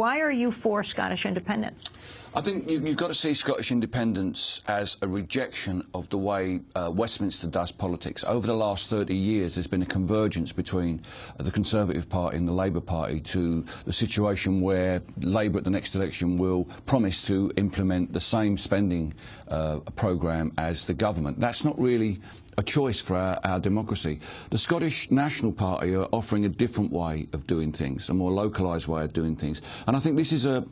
Why are you for Scottish independence? I think you've got to see Scottish independence as a rejection of the way Westminster does politics. Over the last 30 years, there's been a convergence between the Conservative Party and the Labour Party to the situation where Labour at the next election will promise to implement the same spending programme as the government. That's not really a choice for our democracy. The Scottish National Party are offering a different way of doing things, a more localised way of doing things. And I think this is a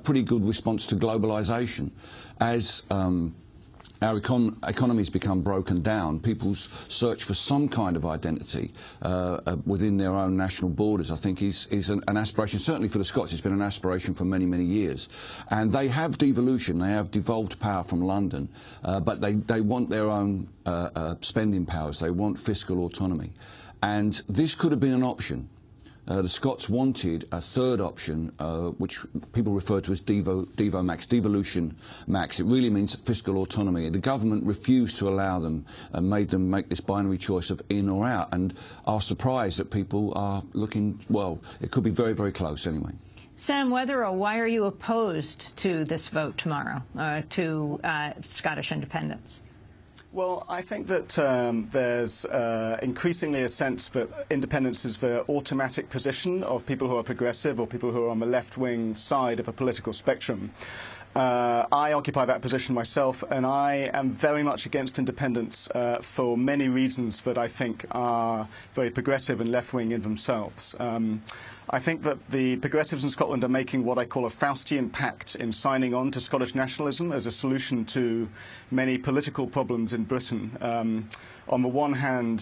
pretty good response to globalisation. As our economies become broken down, people's search for some kind of identity within their own national borders, I think, is an aspiration. Certainly for the Scots, it's been an aspiration for many, many years. And they have devolution, they have devolved power from London, but they want their own spending powers, they want fiscal autonomy. And this could have been an option. The Scots wanted a third option, which people refer to as Devo Max, devolution max. It really means fiscal autonomy. The government refused to allow them and made them make this binary choice of in or out, and are surprised that people are looking, well, it could be very, very close anyway. Sam Wetherell, why are you opposed to this vote tomorrow, to Scottish independence? Well, I think that there's increasingly a sense that independence is the automatic position of people who are progressive or people who are on the left-wing side of a political spectrum. I occupy that position myself, and I am very much against independence for many reasons that I think are very progressive and left-wing in themselves. I think that the progressives in Scotland are making what I call a Faustian pact in signing on to Scottish nationalism as a solution to many political problems in Britain. On the one hand,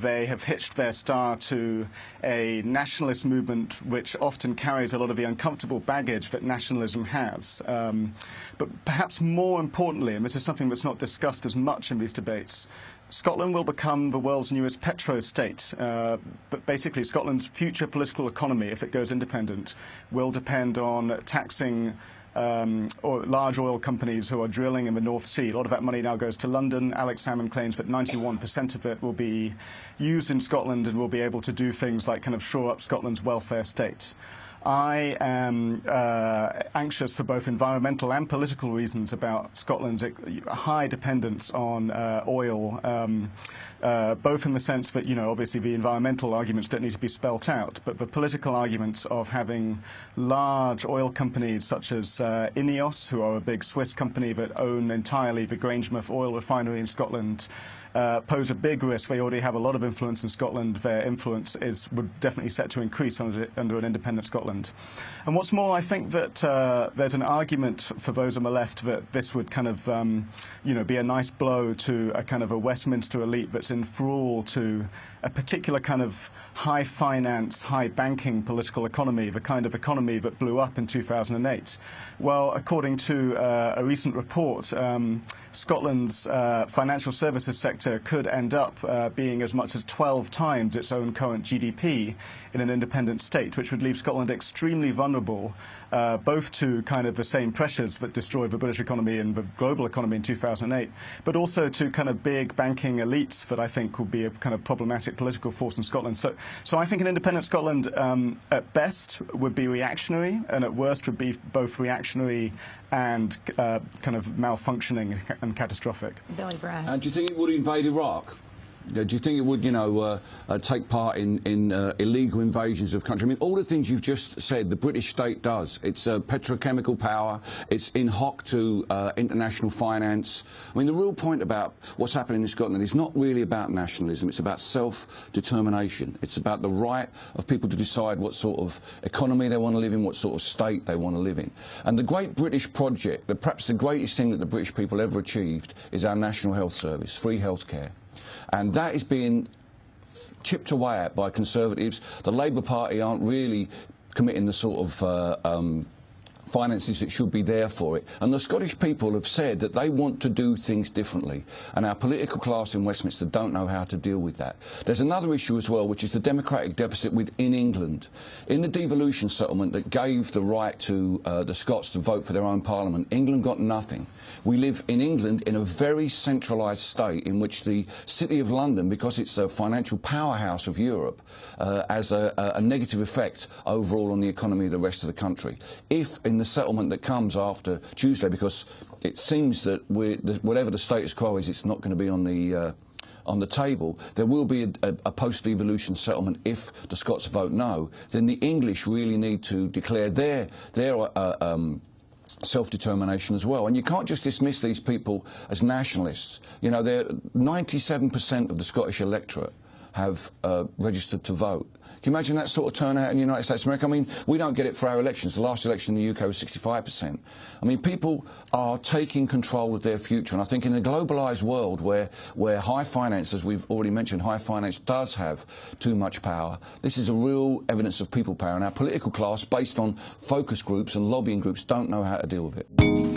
they have hitched their star to a nationalist movement which often carries a lot of the uncomfortable baggage that nationalism has. But perhaps more importantly, and this is something that's not discussed as much in these debates, Scotland will become the world's newest petro-state. But basically, Scotland's future political economy, if it goes independent, will depend on taxing large oil companies who are drilling in the North Sea. A lot of that money now goes to London. Alex Salmond claims that 91% of it will be used in Scotland and will be able to do things like kind of shore up Scotland's welfare state. I am anxious for both environmental and political reasons about Scotland's high dependence on oil, both in the sense that, obviously the environmental arguments don't need to be spelt out, but the political arguments of having large oil companies such as Ineos, who are a big Swiss company that own entirely the Grangemouth oil refinery in Scotland, pose a big risk. They already have a lot of influence in Scotland. Their influence would definitely set to increase under an independent Scotland. And what's more, I think that there's an argument for those on the left that this would kind of, be a nice blow to a kind of a Westminster elite that's in thrall to a particular kind of high finance, high banking political economy, the kind of economy that blew up in 2008. Well, according to a recent report, Scotland's financial services sector could end up being as much as 12 times its own current GDP in an independent state, which would leave Scotland extremely vulnerable both to kind of the same pressures that destroyed the British economy and the global economy in 2008, but also to kind of big banking elites that I think would be a kind of problematic political force in Scotland. So I think an independent Scotland at best would be reactionary, and at worst would be both reactionary and kind of malfunctioning and catastrophic. Billy Bragg. And do you think it would invade Iraq? Do you think it would, take part in illegal invasions of country? I mean, all the things you've just said, the British state does. It's a petrochemical power. It's in hoc to international finance. I mean, the real point about what's happening in Scotland is not really about nationalism. It's about self-determination. It's about the right of people to decide what sort of economy they want to live in, what sort of state they want to live in. And the great British project, perhaps the greatest thing that the British people ever achieved, is our National Health Service, free healthcare. And that is being chipped away at by Conservatives. The Labour Party aren't really committing the sort of finances that should be there for it. And the Scottish people have said that they want to do things differently, and our political class in Westminster don't know how to deal with that. There's another issue as well, which is the democratic deficit within England. In the devolution settlement that gave the right to the Scots to vote for their own parliament, England got nothing. We live in England in a very centralised state in which the City of London, because it's the financial powerhouse of Europe, has a negative effect overall on the economy of the rest of the country. If in the settlement that comes after Tuesday, because it seems that whatever the status quo is, it's not going to be on the table, there will be a post-devolution settlement if the Scots vote no, then the English really need to declare their self-determination as well. And you can't just dismiss these people as nationalists. You know, 97% of the Scottish electorate have registered to vote. Can you imagine that sort of turnout in the United States of America? I mean, we don't get it for our elections. The last election in the UK was 65%. I mean, people are taking control of their future. And I think in a globalised world where high finance, as we've already mentioned, high finance does have too much power, this is a real evidence of people power. And our political class, based on focus groups and lobbying groups, don't know how to deal with it.